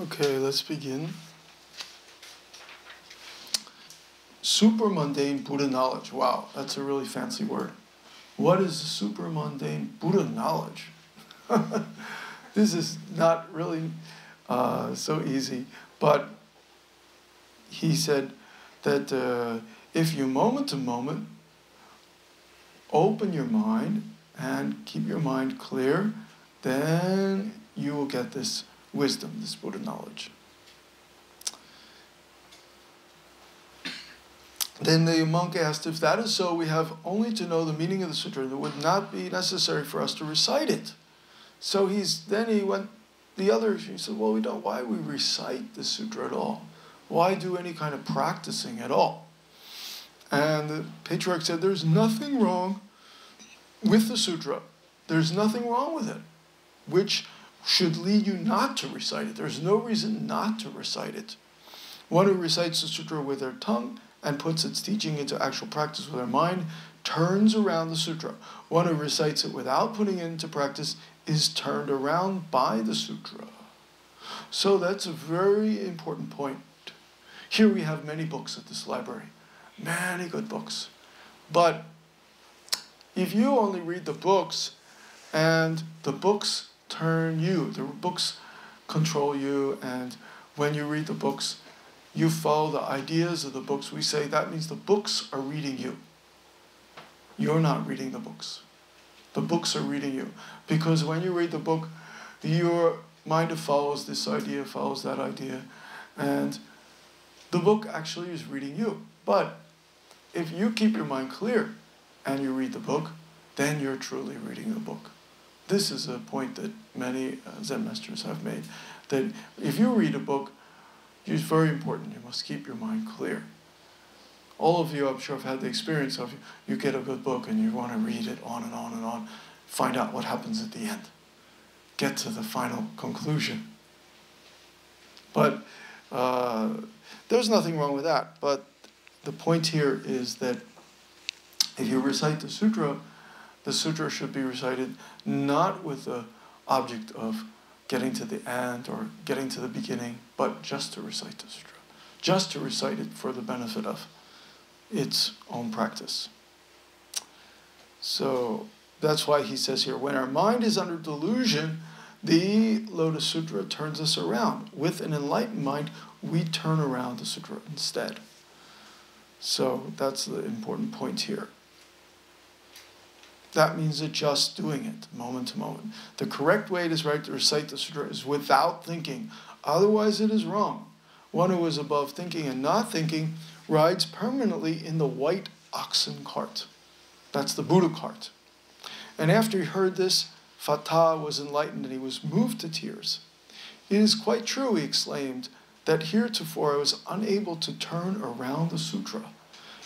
Okay, let's begin. Super mundane Buddha knowledge. Wow, that's a really fancy word. What is super mundane Buddha knowledge? This is not really so easy, but he said that if you moment to moment open your mind and keep your mind clear, then you will get this wisdom, this Buddha knowledge. Then the monk asked, if that is so, we have only to know the meaning of the sutra. It would not be necessary for us to recite it. So he said, well, we don't. Why we recite the sutra at all? Why do any kind of practicing at all? And the patriarch said, there's nothing wrong with the sutra. There's nothing wrong with it, which should lead you not to recite it. There's no reason not to recite it. One who recites the sutra with their tongue and puts its teaching into actual practice with their mind turns around the sutra. One who recites it without putting it into practice is turned around by the sutra. So that's a very important point. Here we have many books at this library. Many good books. But if you only read the books and the books turn you, the books control you, and when you read the books, you follow the ideas of the books, we say that means the books are reading you. You're not reading the books. The books are reading you. Because when you read the book, your mind follows this idea, follows that idea, and the book actually is reading you. But if you keep your mind clear and you read the book, then you're truly reading the book. This is a point that many Zen masters have made, that if you read a book, it's very important. You must keep your mind clear. All of you, I'm sure, have had the experience of you get a good book and you want to read it on and on and on, find out what happens at the end, get to the final conclusion. But there's nothing wrong with that. But the point here is that if you recite the sutra should be recited not with the object of getting to the end or getting to the beginning, but just to recite the sutra. Just to recite it for the benefit of its own practice. So that's why he says here, when our mind is under delusion, the Lotus Sutra turns us around. With an enlightened mind, we turn around the sutra instead. So that's the important point here. That means that just doing it, moment to moment. The correct way to recite the sutra is without thinking. Otherwise it is wrong. One who is above thinking and not thinking rides permanently in the white oxen cart. That's the Buddha cart. And after he heard this, Fatah was enlightened and he was moved to tears. It is quite true, he exclaimed, that heretofore I was unable to turn around the sutra.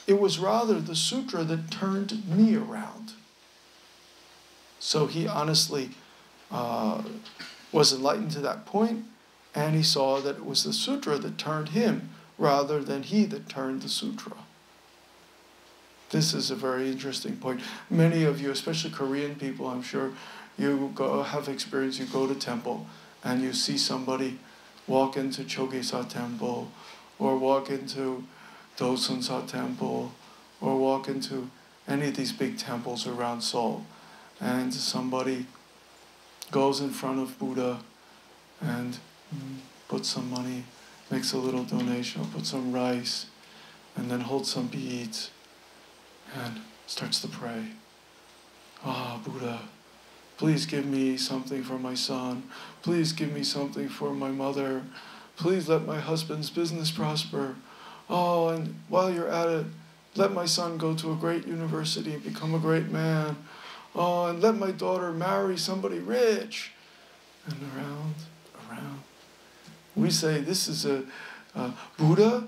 It was rather the sutra that turned me around. So he honestly was enlightened to that point, and he saw that it was the sutra that turned him rather than he that turned the sutra. This is a very interesting point. Many of you, especially Korean people, I'm sure you have experience. You go to temple and you see somebody walk into Chogyesa temple or walk into Dosunsa temple or walk into any of these big temples around Seoul. And somebody goes in front of Buddha and puts some money, makes a little donation, or puts some rice, and then holds some beads and starts to pray. Buddha, please give me something for my son. Please give me something for my mother. Please let my husband's business prosper. And while you're at it, let my son go to a great university and become a great man. And let my daughter marry somebody rich. And around. We say this is Buddha,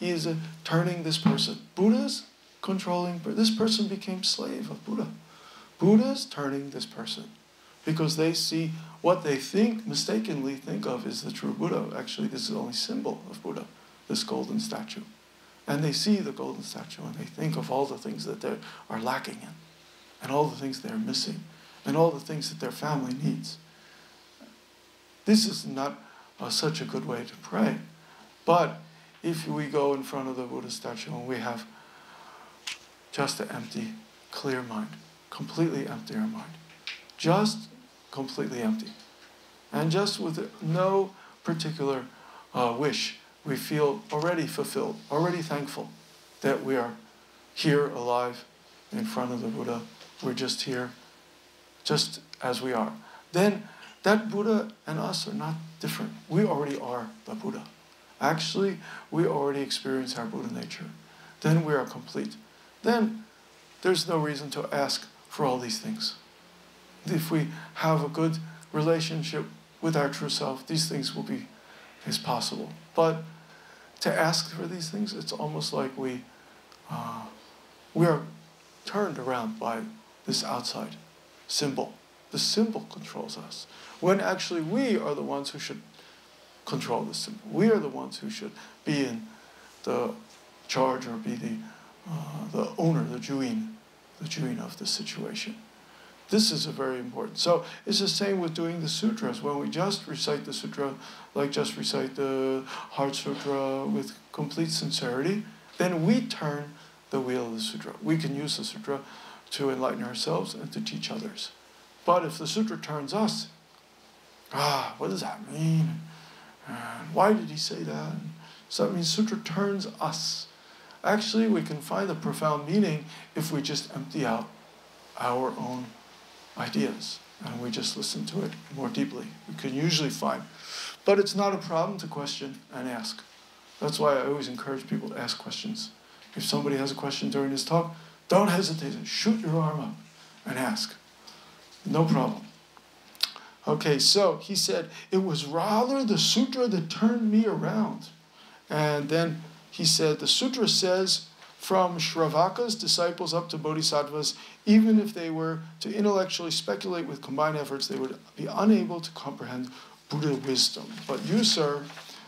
he is turning this person. Buddha's controlling, this person became slave of Buddha. Buddha's turning this person. Because they see what they mistakenly think of is the true Buddha. Actually, this is only symbol of Buddha, this golden statue. And they see the golden statue and they think of all the things that they are lacking in. And all the things they're missing, and all the things that their family needs. This is not such a good way to pray. But if we go in front of the Buddha statue and we have just an empty, clear mind, completely empty our mind, just completely empty, and just with no particular wish, we feel already fulfilled, already thankful that we are here alive in front of the Buddha. We're just here, just as we are. Then that Buddha and us are not different. We already are the Buddha. Actually, we already experience our Buddha nature. Then we are complete. Then there's no reason to ask for all these things. If we have a good relationship with our true self, these things will be as possible. But to ask for these things, it's almost like we are turned around by this outside symbol. The symbol controls us, when actually we are the ones who should control the symbol. We are the ones who should be in the charge or be the owner, the juin of the situation. This is a very important. So it's the same with doing the sutras. When we just recite the sutra, like just recite the Heart Sutra with complete sincerity, then we turn the wheel of the sutra. We can use the sutra to enlighten ourselves and to teach others. But if the sutra turns us, what does that mean? And why did he say that? So that means sutra turns us. Actually, we can find the profound meaning if we just empty out our own ideas and we just listen to it more deeply. We can usually find. But it's not a problem to question and ask. That's why I always encourage people to ask questions. If somebody has a question during this talk, don't hesitate. Shoot your arm up and ask. No problem. Okay, so he said, it was rather the sutra that turned me around. And then he said, the sutra says, from Shravaka's disciples up to bodhisattvas, even if they were to intellectually speculate with combined efforts, they would be unable to comprehend Buddha wisdom. But you, sir,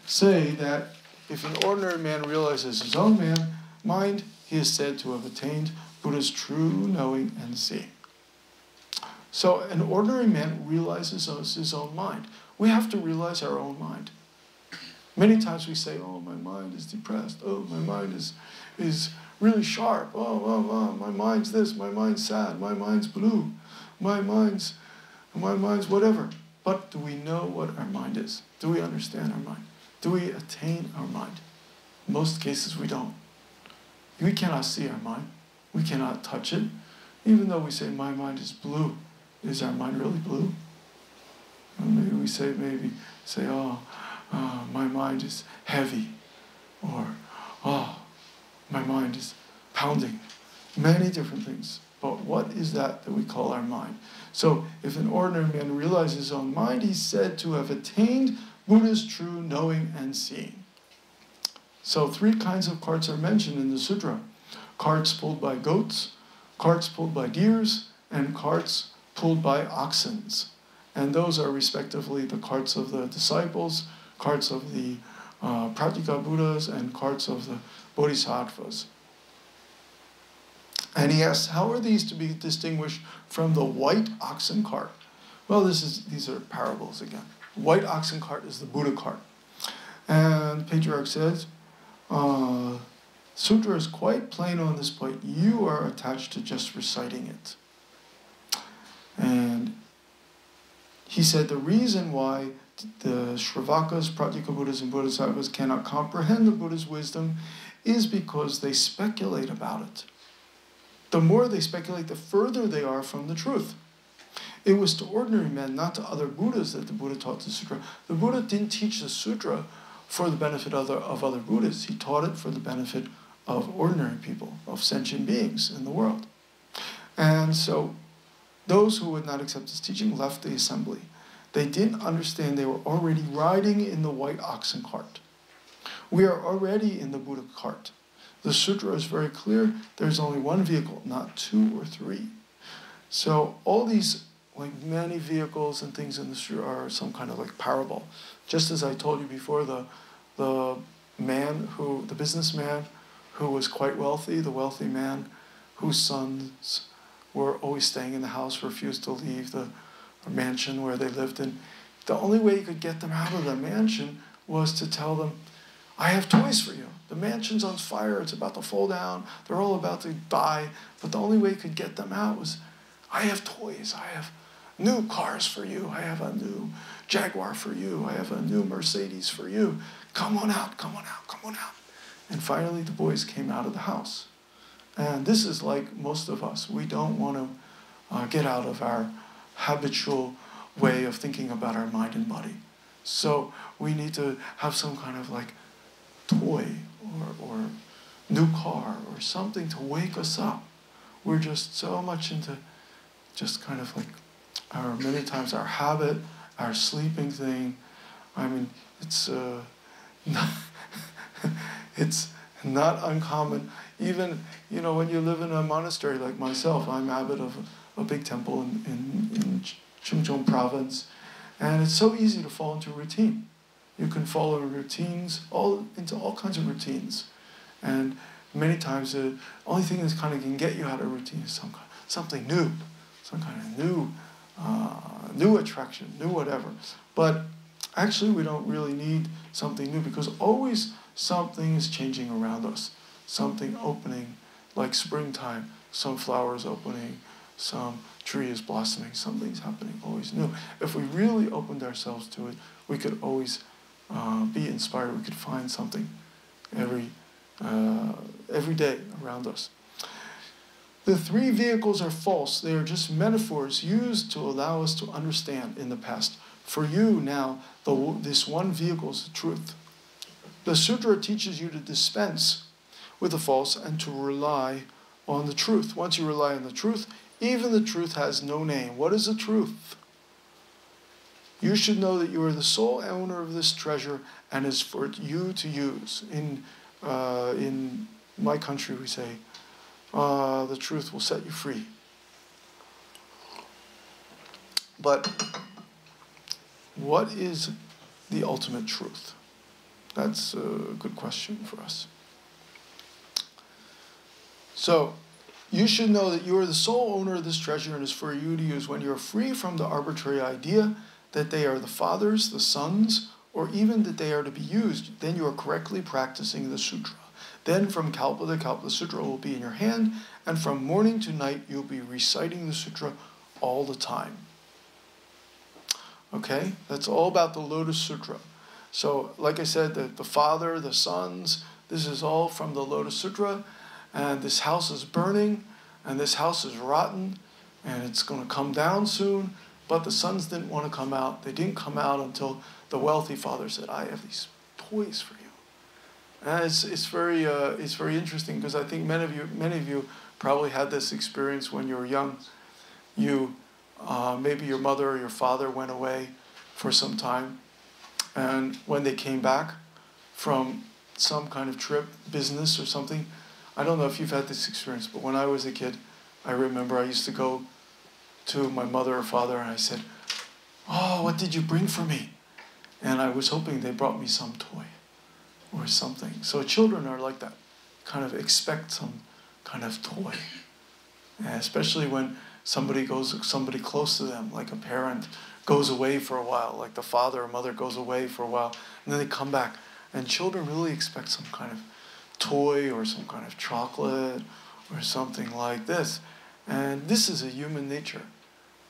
say that if an ordinary man realizes his own mind, he is said to have attained Buddha's true knowing and seeing. So an ordinary man realizes his own mind. We have to realize our own mind. Many times we say, oh, my mind is depressed. Oh, my mind is really sharp. Oh, my mind's this, my mind's sad, my mind's blue, my mind's whatever. But do we know what our mind is? Do we understand our mind? Do we attain our mind? In most cases, we don't. We cannot see our mind. We cannot touch it. Even though we say, my mind is blue, is our mind really blue? And maybe we say, my mind is heavy, or, my mind is pounding. Many different things. But what is that we call our mind? So if an ordinary man realizes his own mind, he's said to have attained Buddha's true knowing and seeing. So 3 kinds of carts are mentioned in the sutra. Carts pulled by goats, carts pulled by deers, and carts pulled by oxens. And those are respectively the carts of the disciples, carts of the Pratyeka Buddhas, and carts of the Bodhisattvas. And he asks, how are these to be distinguished from the white oxen cart? Well, these are parables again. White oxen cart is the Buddha cart. And the Patriarch says, Sutra is quite plain on this point. You are attached to just reciting it. And he said the reason why the Shravakas, Pratyeka Buddhas, and Bodhisattvas cannot comprehend the Buddha's wisdom is because they speculate about it. The more they speculate, the further they are from the truth. It was to ordinary men, not to other Buddhas, that the Buddha taught the sutra. The Buddha didn't teach the sutra for the benefit of other Buddhas. He taught it for the benefit of ordinary people, of sentient beings in the world. And so those who would not accept his teaching left the assembly. They didn't understand they were already riding in the white oxen cart. We are already in the Buddha cart. The sutra is very clear. There's only one vehicle, not 2 or 3. So all these many vehicles and things in the sutra are some kind of parable. Just as I told you before, the businessman who was quite wealthy, the wealthy man whose sons were always staying in the house, refused to leave the mansion where they lived in. the only way he could get them out of the mansion was to tell them, I have toys for you. The mansion's on fire, it's about to fall down, they're all about to die, but the only way he could get them out was, I have toys, I have new cars for you, I have a new Jaguar for you, I have a new Mercedes for you. Come on out, come on out, come on out. And finally the boys came out of the house. And this is like most of us. We don't want to get out of our habitual way of thinking about our mind and body. So we need to have some kind of like toy or new car or something to wake us up. We're just so much into just kind of like many times our habit, our sleeping thing. I mean, it's not uncommon. Even, when you live in a monastery like myself, I'm abbot of a big temple in Chungcheong province, and it's so easy to fall into routine. You can fall into routines, into all kinds of routines, and many times the only thing that kind of can get you out of routine is something new, some kind of new attraction, new whatever. But actually, we don't really need something new because always something is changing around us, something opening, like springtime, some flowers opening, some tree is blossoming, something's happening, always new. If we really opened ourselves to it, we could always be inspired. We could find something every day around us. The three vehicles are false. They are just metaphors used to allow us to understand in the past. For you now, this one vehicle is the truth. The sutra teaches you to dispense with the false and to rely on the truth. Once you rely on the truth, even the truth has no name. What is the truth? You should know that you are the sole owner of this treasure and is for you to use. In my country, we say, the truth will set you free. But what is the ultimate truth? That's a good question for us. So, you should know that you are the sole owner of this treasure and is for you to use. When you are free from the arbitrary idea that they are the fathers, the sons, or even that they are to be used, then you are correctly practicing the sutra. Then from kalpa to kalpa, the sutra will be in your hand, and from morning to night, you'll be reciting the sutra all the time. Okay? That's all about the Lotus Sutra. So, like I said, the father, the sons, this is all from the Lotus Sutra, and this house is burning, and this house is rotten, and it's going to come down soon, but the sons didn't want to come out. They didn't come out until the wealthy father said, I have these toys for you. And it's very interesting because I think many of you probably had this experience when you were young. Maybe your mother or your father went away for some time, and when they came back from some kind of trip, business or something, I don't know if you've had this experience, but when I was a kid, I remember I used to go to my mother or father and I said, oh, what did you bring for me? And I was hoping they brought me some toy or something. So children are like that, kind of expect some kind of toy. And especially when somebody close to them, like a parent, goes away for a while, like the father or mother goes away for a while, and then they come back. And children really expect some kind of toy or some kind of chocolate or something like this. And this is a human nature,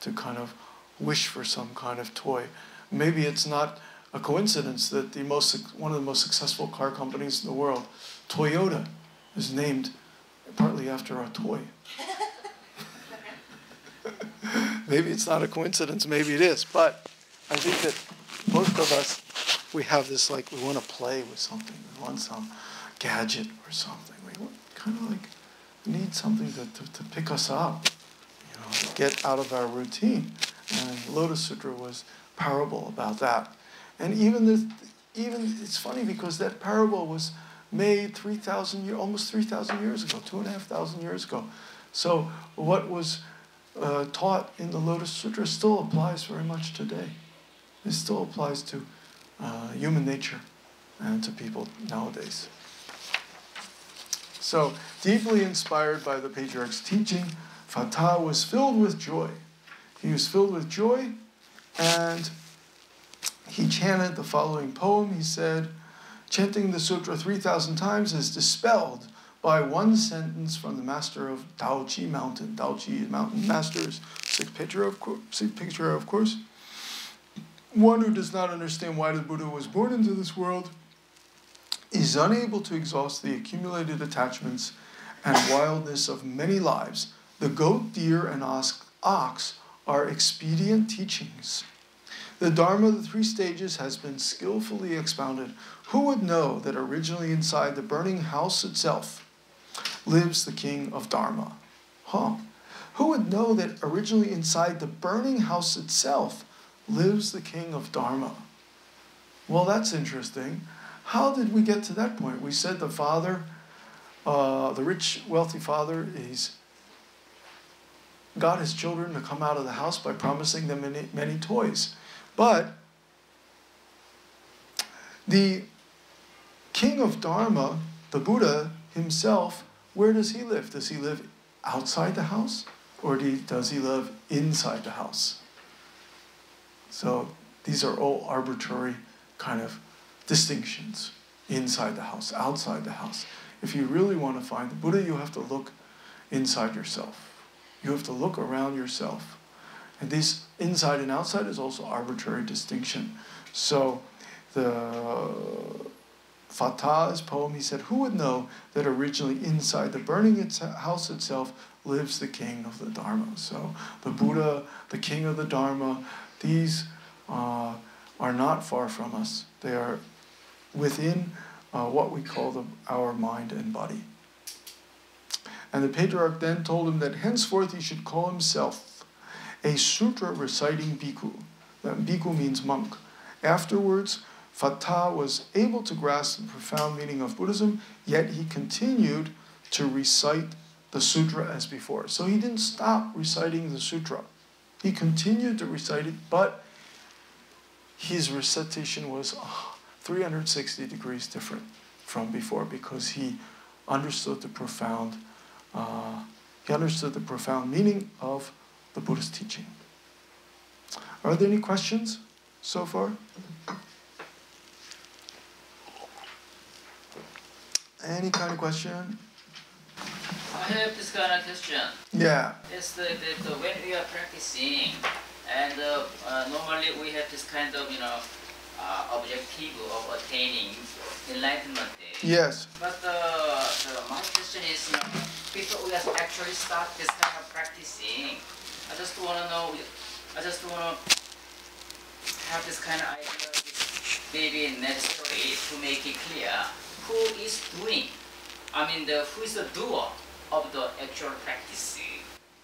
to kind of wish for some kind of toy. Maybe it's not a coincidence that one of the most successful car companies in the world, Toyota, is named partly after a toy. Maybe it's not a coincidence, maybe it is, but I think that most of us, we have this, like, we want to play with something, we want some gadget or something, we kind of like need something to pick us up, to get out of our routine. And Lotus Sutra was parable about that. And even it's funny because that parable was made almost 3,000 years ago, 2,500 years ago. So what was taught in the Lotus Sutra still applies very much today. It still applies to human nature and to people nowadays. So, deeply inspired by the patriarch's teaching, Fatah was filled with joy. He was filled with joy, and he chanted the following poem. He said, chanting the sutra 3,000 times is dispelled by one sentence from the master of Daoji Mountain. Daoji Mountain Masters, sixth picture of course. One who does not understand why the Buddha was born into this world is unable to exhaust the accumulated attachments and wildness of many lives. The goat, deer, and ox are expedient teachings. The Dharma of the three stages has been skillfully expounded. Who would know that originally inside the burning house itself lives the king of Dharma? Who would know that originally inside the burning house itself lives the king of Dharma? Well, that's interesting. How did we get to that point? We said the father, the rich, wealthy father, got his children to come out of the house by promising them many toys. But the king of Dharma, the Buddha himself, where does he live? Does he live outside the house, or does he live inside the house? So these are all arbitrary kind of distinctions. Inside the house, outside the house. If you really want to find the Buddha, you have to look inside yourself. You have to look around yourself. And this inside and outside is also arbitrary distinction. So the Fatah's poem, he said, who would know that originally inside the burning house itself lives the king of the Dharma? So the Buddha, the king of the Dharma, these are not far from us. They are within what we call our mind and body. And the patriarch then told him that henceforth he should call himself a sutra reciting bhikkhu. That bhikkhu means monk. Afterwards, Fatah was able to grasp the profound meaning of Buddhism, yet he continued to recite the sutra as before. So he didn't stop reciting the sutra. He continued to recite it, but his recitation was 360 degrees different from before, because he understood the profound meaning of the Buddha's teaching. Are there any questions so far? Any kind of question? I have this kind of question. Yeah. It's that when we are practicing, and normally we have this kind of objective of attaining enlightenment. Yes. But my question is, before we actually start this kind of practicing, I just want to know. I just want to have this kind of idea. Maybe necessary to make it clear who is doing. I mean, who is the doer of the actual practice?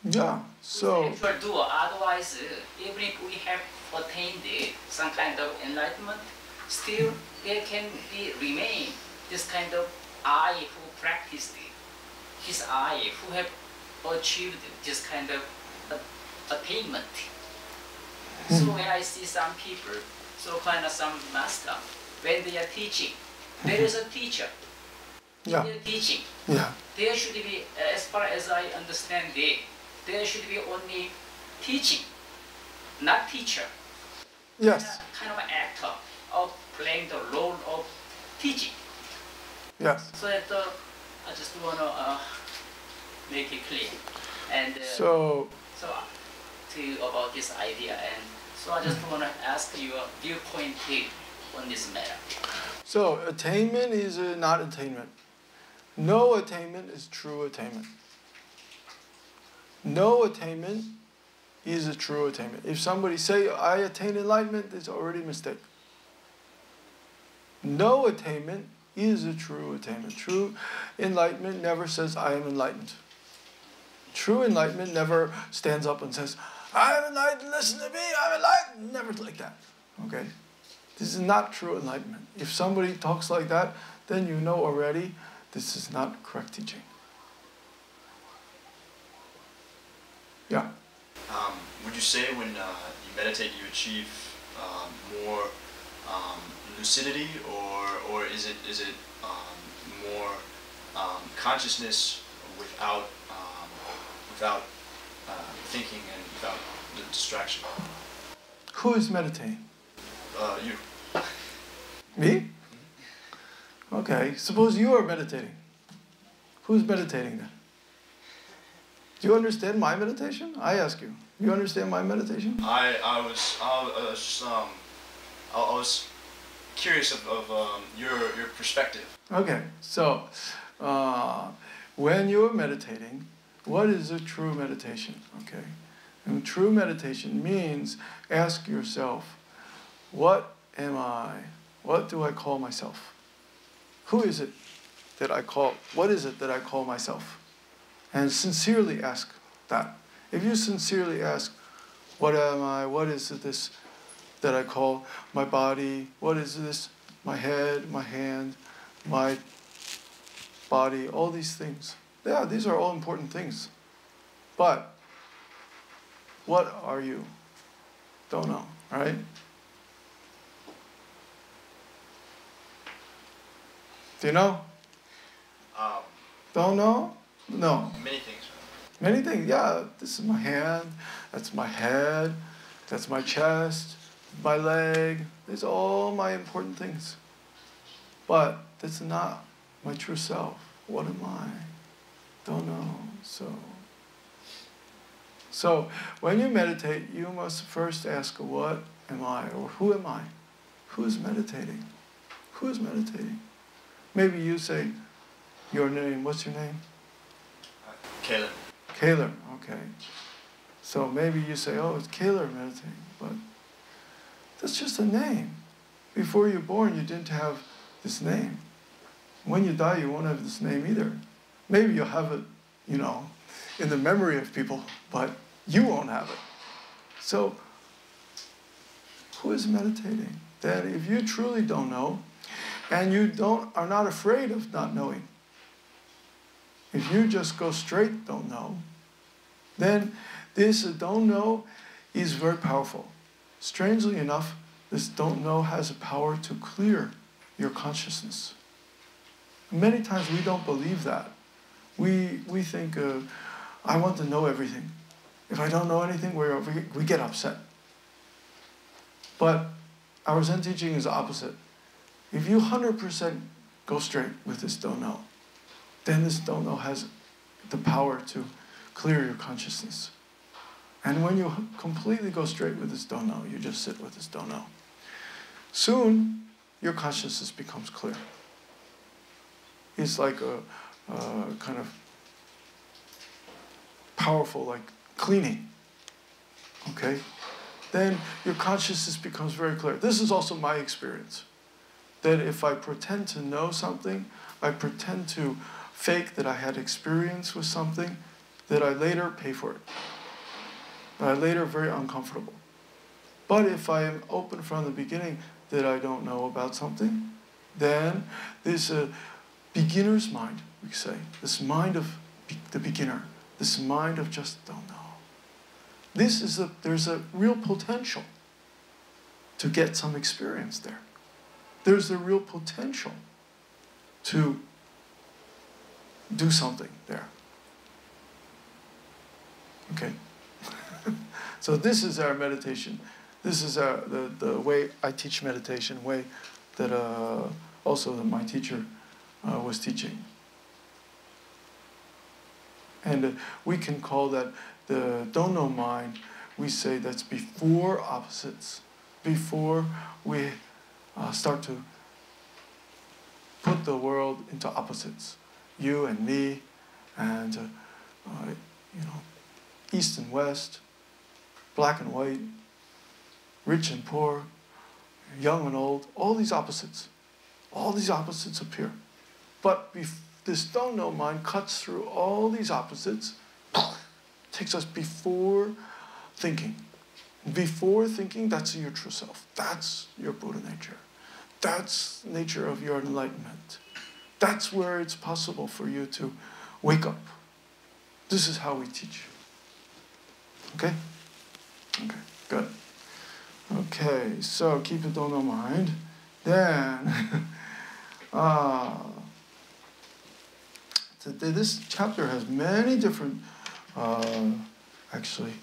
Yeah. So. Who's the actual doer. Otherwise, even if we have attained some kind of enlightenment, still there can remain this kind of I who practiced it. His I who have achieved this kind of attainment. So when I see some people, so kind of some master, when they are teaching, there is a teacher. Yeah. They are teaching. Yeah. There should be, as far as I understand it, there should be only teaching, not teacher. Yes. Kind of an actor of playing the role of teaching. Yes. So that I just want to make it clear. And about this idea, and so I just want to ask your viewpoint on this matter. So attainment is not attainment. No attainment is true attainment. No attainment is a true attainment. If somebody say, I attain enlightenment, it's already a mistake. No attainment is a true attainment. True enlightenment never says, I am enlightened. True enlightenment never stands up and says, I am enlightened, listen to me, I'm enlightened. Never like that. Okay? This is not true enlightenment. If somebody talks like that, then you know already this is not correct teaching. Yeah. Would you say when you meditate you achieve more lucidity, or is it more consciousness without thinking and without the distraction? Who is meditating? you. Me? Okay, suppose you are meditating. Who's meditating then? Do you understand my meditation? I ask you. Do you understand my meditation? I was curious of your perspective. Okay, so when you're meditating, what is a true meditation? Okay, and true meditation means ask yourself, what am I? What do I call myself? Who is it that I call? What is it that I call myself? And sincerely ask that. If you sincerely ask, what am I? What is this that I call my body? What is this? My head, my hand, my body, all these things. Yeah, these are all important things. But what are you? Don't know, right? Do you know? Don't know? No. Many things. Many things, yeah. This is my hand, that's my head, that's my chest, my leg. These are all my important things. But that's not my true self. What am I? Don't know. So when you meditate, you must first ask, what am I? Or who am I? Who's meditating? Who's meditating? Maybe you say your name. What's your name? Caleb. Kaler, okay. So maybe you say, oh, it's Kaler meditating, but that's just a name. Before you're born, you didn't have this name. When you die, you won't have this name either. Maybe you'll have it, in the memory of people, but you won't have it. So, who is meditating? Then if you truly don't know, and you are not afraid of not knowing, if you just go straight don't know, then this don't know is very powerful. Strangely enough, this don't know has a power to clear your consciousness. Many times we don't believe that. We think, I want to know everything. If I don't know anything, we get upset. But our Zen teaching is opposite. If you 100% go straight with this don't know, then this don't know has the power to clear your consciousness. And when you completely go straight with this don't know, you just sit with this don't know. Soon, your consciousness becomes clear. It's like a kind of powerful, like cleaning. Okay? Then your consciousness becomes very clear. This is also my experience. That if I pretend to know something, I pretend to fake that I had experience with something, that I later pay for it. That I later very uncomfortable. But if I am open from the beginning that I don't know about something, then this beginner's mind, we say, this mind of the beginner, this mind of just don't know. There's a real potential to get some experience there. There's a real potential to do something there. Okay? So this is our meditation. This is the way I teach meditation, way that also my teacher was teaching. And we can call that the don't know mind. We say that's before opposites, before we start to put the world into opposites. You and me, and east and west, black and white, rich and poor, young and old, all these opposites appear. But this don't know mind cuts through all these opposites, takes us before thinking. Before thinking, that's your true self. That's your Buddha nature. That's the nature of your enlightenment. That's where it's possible for you to wake up. This is how we teach. Okay? Okay, good. Okay, so keep it on the mind. Then, this chapter has many different, actually,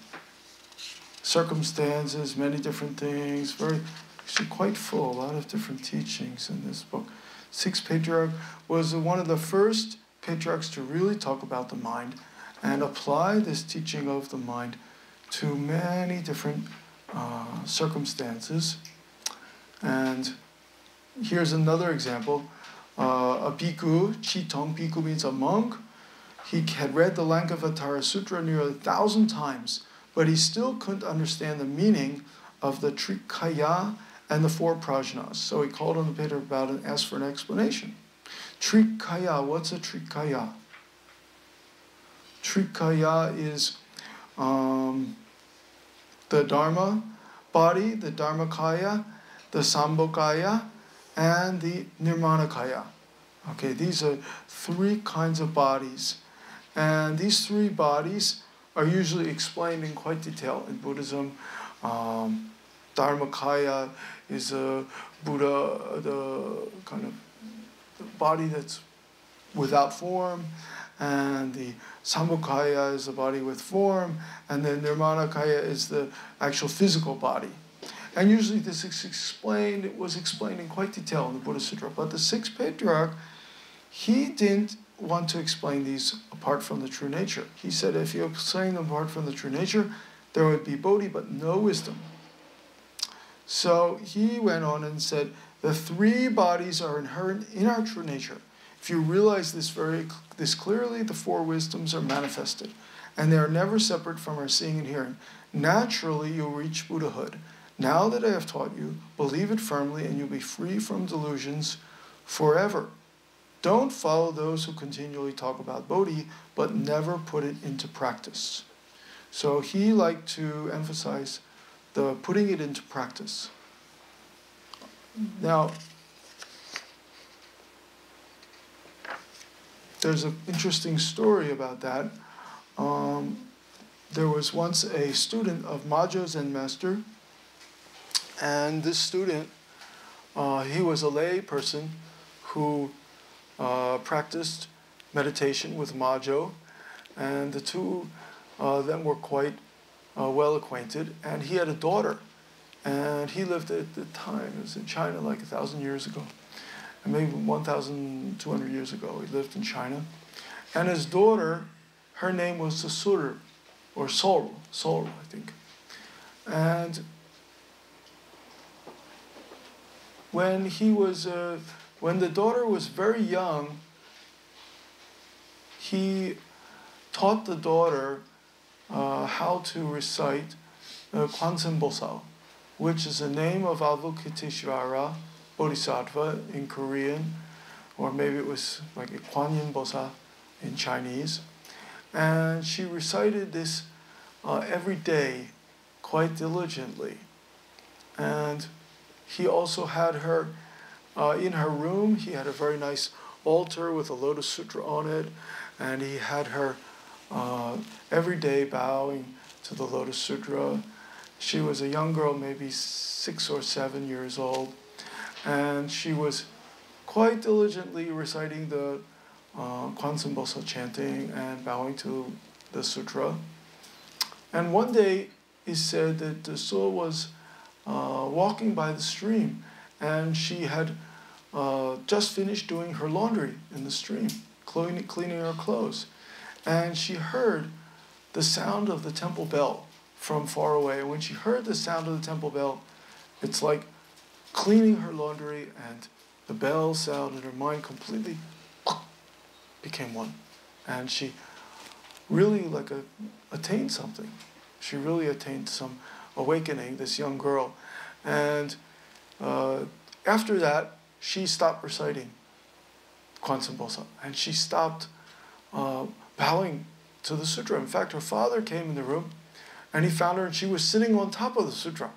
circumstances, many different things, very actually quite full, a lot of different teachings in this book. Sixth Patriarch was one of the first patriarchs to really talk about the mind and apply this teaching of the mind to many different circumstances. And here's another example. A bhikkhu, Chitong bhikkhu means a monk. He had read the Lankavatara Sutra nearly 1,000 times, but he still couldn't understand the meaning of the Trikaya and the four prajnas. So he called on the Patriarch about it and asked for an explanation. Trikaya, what's a Trikaya? Trikaya is the Dharma body, the Dharmakaya, the Sambhogaya, and the Nirmanakaya. Okay, these are three kinds of bodies. And these three bodies are usually explained in quite detail in Buddhism. Dharmakaya is a Buddha, the kind of the body that's without form, and the Sambhogaya is the body with form, and the Nirmanakaya is the actual physical body. And usually this is explained, it was explained in quite detail in the Buddha Sutra. But the sixth patriarch, he didn't want to explain these apart from the true nature. He said if you explain them apart from the true nature, there would be bodhi but no wisdom. So he went on and said, the three bodies are inherent in our true nature. If you realize this clearly, the four wisdoms are manifested, and they are never separate from our seeing and hearing. Naturally, you'll reach Buddhahood. Now that I have taught you, believe it firmly, and you'll be free from delusions forever. Don't follow those who continually talk about bodhi, but never put it into practice. So he liked to emphasize the putting it into practice. Now, there's an interesting story about that. There was once a student of Majo Zen master, and this student, he was a lay person who practiced meditation with Majo, and the two of them were quite well acquainted, and he had a daughter, and he lived at the time, it was in China like 1,000 years ago, and maybe 1,200 years ago, he lived in China, and his daughter, her name was Sur, or Sol, I think, and when the daughter was very young, he taught the daughter how to recite Kwansen-bosal, which is the name of Avalokiteshvara Bodhisattva in Korean, or maybe it was like a Kuan Yin Bosa in Chinese. And she recited this every day quite diligently. And he also had her in her room. He had a very nice altar with a Lotus Sutra on it, and he had her every day bowing to the Lotus Sutra. She was a young girl, maybe 6 or 7 years old, and she was quite diligently reciting the Kwansen-bosal chanting and bowing to the sutra. And one day, he said that the soul was walking by the stream, and she had just finished doing her laundry in the stream, cleaning her clothes. And she heard the sound of the temple bell from far away. And when she heard the sound of the temple bell, it's like cleaning her laundry and the bell sound, and her mind completely became one. And she really attained something. She really attained some awakening, this young girl. And after that, she stopped reciting Kwansen-bosal, and she stopped bowing to the sutra. In fact, her father came in the room, and he found her, and she was sitting on top of the sutra.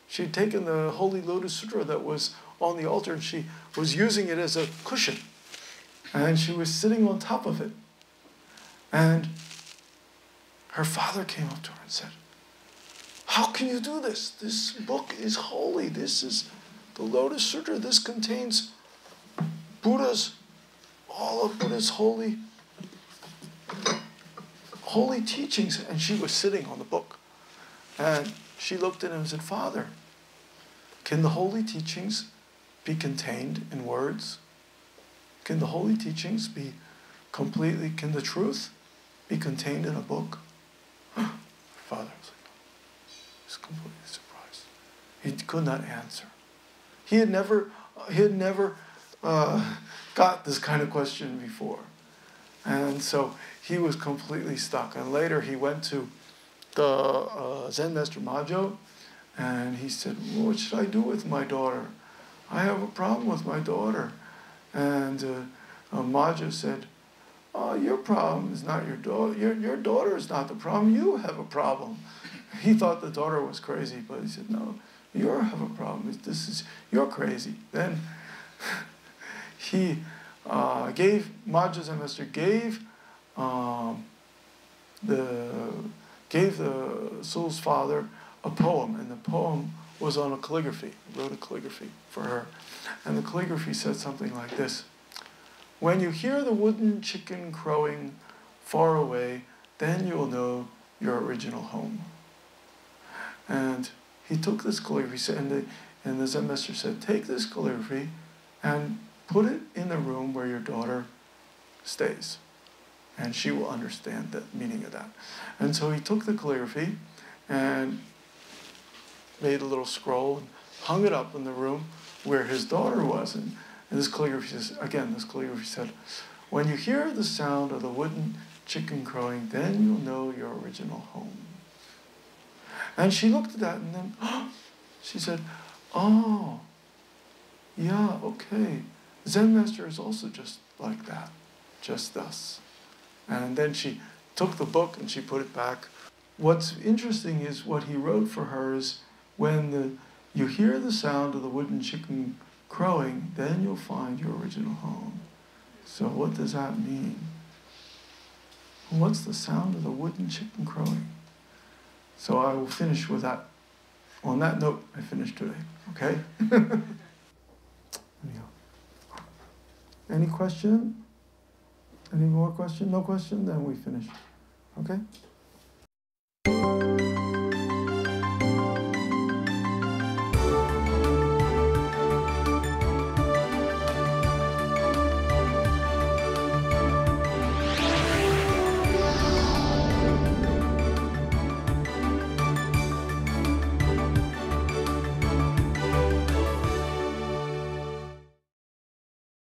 She had taken the Holy Lotus Sutra that was on the altar, and she was using it as a cushion, and she was sitting on top of it. And her father came up to her and said, "How can you do this? This book is holy. This is the Lotus Sutra. This contains all of Buddha's holy teachings." And she was sitting on the book. And she looked at him and said, "Father, can the holy teachings be contained in words? Can the holy teachings be completely, can the truth be contained in a book? Father was completely surprised. He could not answer. He had never got this kind of question before. And so he was completely stuck. And later he went to the Zen Master Majo, and he said, what should I do with my daughter? I have a problem with my daughter. And Majo said, oh, your problem is not your daughter. Your daughter is not the problem. You have a problem. He thought the daughter was crazy, but he said, no, you have a problem. You're crazy. Then he Majo Zen Master gave the soul's father a poem, and the poem was on a calligraphy. He wrote a calligraphy for her. And the calligraphy said something like this: when you hear the wooden chicken crowing far away, then you'll know your original home. And he took this calligraphy, and the Zen Master said, take this calligraphy and put it in the room where your daughter stays, and she will understand the meaning of that. And so he took the calligraphy and made a little scroll and hung it up in the room where his daughter was. And this calligraphy said, when you hear the sound of the wooden chicken crowing, then you'll know your original home. And she looked at that, and then she said, oh, yeah, okay. Zen Master is also just like that, just thus. And then she took the book and she put it back. What's interesting is what he wrote for her is, when you hear the sound of the wooden chicken crowing, then you'll find your original home. So what does that mean? What's the sound of the wooden chicken crowing? So I will finish with that. On that note, I finished today, okay? Anyhow. Any question? Any more question? No question? Then we finish. Okay?